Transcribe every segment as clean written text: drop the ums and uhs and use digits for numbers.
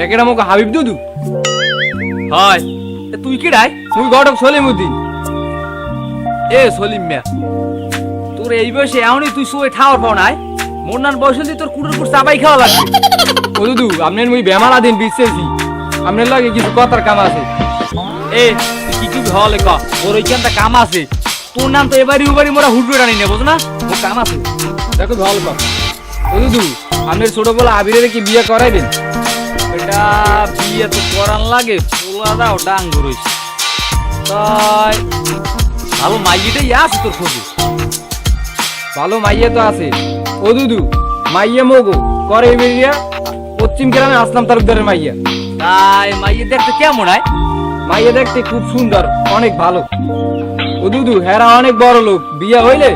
একেটা মুখ হাবিব দুদু হয় তুই কি রাই তুই ঘটক সলিমুদ্দিন। এ সলিম মিয়া তোর এই বয়সে এমনই তুই শুয়ে ঠাওয়ার পাও নাই মোর নান বয়স হলে তোর কুড়ের কুড় চাবাই খাওয়া লাগবে। ও দুদু আপনার মুই বেমালা দিন বিশ্বেছি, আপনার লাগে কিছু কথার কাম আছে। এ তুই কি কি হলে ক তোর ওইখানটা কাম আছে, তোর নাম তো এবারই উবারই মোরা হুড়বে টানি নেবো না, মোর কাম আছে। দেখো ভালো কথা। ও দুদু আপনার ছোট বলা আবিরের কি বিয়ে করাইবেন? এটা বিয়ে তো করান লাগে, পোলা দাও ডাঙ্গ রয়েছে তাই ভালো মাইয়েটাই আছে তোর খোঁজে। ভালো মাইয়া তো আছে। ও দুদু মাইয়া মগো করে বেরিয়া পশ্চিম গ্রামে আসলাম তালুকদারের মাইয়া। তাই মাইয়ে দেখতে কেমন হয়? মাইয়া দেখতে খুব সুন্দর, অনেক ভালো। ও দুদু হেরা অনেক বড় লোক, বিয়ে হইলে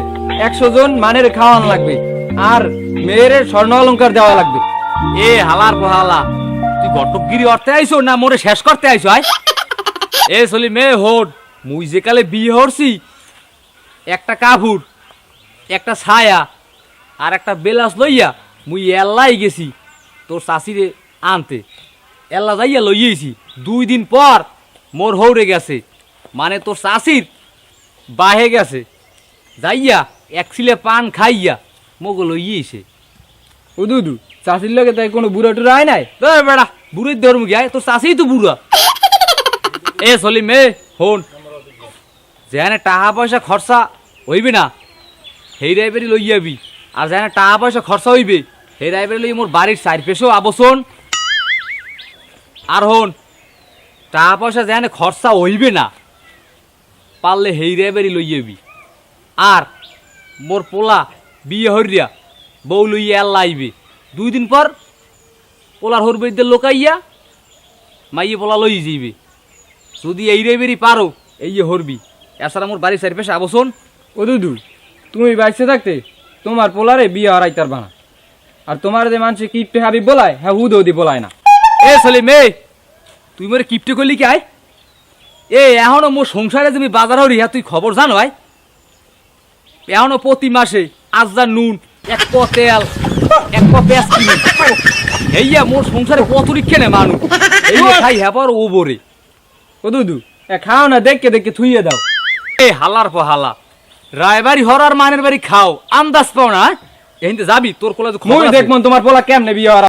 100 জন মানের খাওয়ান লাগবে আর মেয়ের স্বর্ণ অলংকার দেওয়া লাগবে। এ হালার পোহালা তুই ঘটকগিরি অর্থে আইছো না মোরে শেষ করতে আইছো? আয় এ চলি মে হোট মুই যে কালে বিয়ে হরছি একটা কাপড় একটা ছায়া আর একটা বেলাস লইয়া মুই এল্লাই গেছি তোর শাশিরে আনতে। এল্লা যাইয়া লইয়েছি 2 দিন পর মোর হৌরে গেছে, মানে তোর শাশির বাহে গেছে যাইয়া এক ছিলে পান খাইয়া মগো লইয়েছে। ও দুদু চাষির লগে তাই কোনো বুড়া টুরা হয় নাই? বেড়া বুড়ির ধর্ম গিয়ে তোর চাষেই তো বুড়া। এ সলিম এ হন যেখানে টাকা পয়সা খরচা হইবে না সেই রাইবারি লই যাবি, আর যেখানে টাকা পয়সা খরচা হইবে সেই রাইবারি লই মোর বাড়ির চার পেশো আবসন। আর হন টাকা পয়সা যেখানে খরচা হইবে না পারলে সেই রাইবারি লই যাবি। আর মোর পোলা বিয়ে হরিয়া বউ লইয়া এল্লা আইবে 2 দিন পর পোলার হরবেরিদের লোকাইয়া মাইয়ে পোলা লই যাইবে। যদি এই রেবেরি পারো এই যে হরবি, এছাড়া মোর বাড়ির চারিপাশে আবসন। ও দুদু তুমি বাইসে থাকতে তোমার পোলারে বিয়ে হারাইতার বানা, আর তোমার যে মানুষে কিপটে হাবিব বলায় হ্যাঁ হুদ দি বলায় না। এ সলিম এ তুই মোরে কিপটে করলি কি আয়? এ এখনো মোর সংসারে তুমি বাজার হরি হ্যাঁ তুই খবর জানো আয়? এখনো প্রতি মাসে আজদার নুন 1 প তেল 1 প পেঁয়াজ কিনে এইয়া মোর সংসারে কত রিক্ষে নে মানুষ এই খাই হ্যাপার ওবরে। ও দুদু খাও না, দেখকে দেখকে থুইয়ে দাও। এ হালার পর হালা রায়বাড়ি হরার মানের বাড়ি খাও আন্দাজ পাও না? এহিনতে যাবি তোর কোলা মুই দেখমন তোমার পোলা কেমনে বিয়ে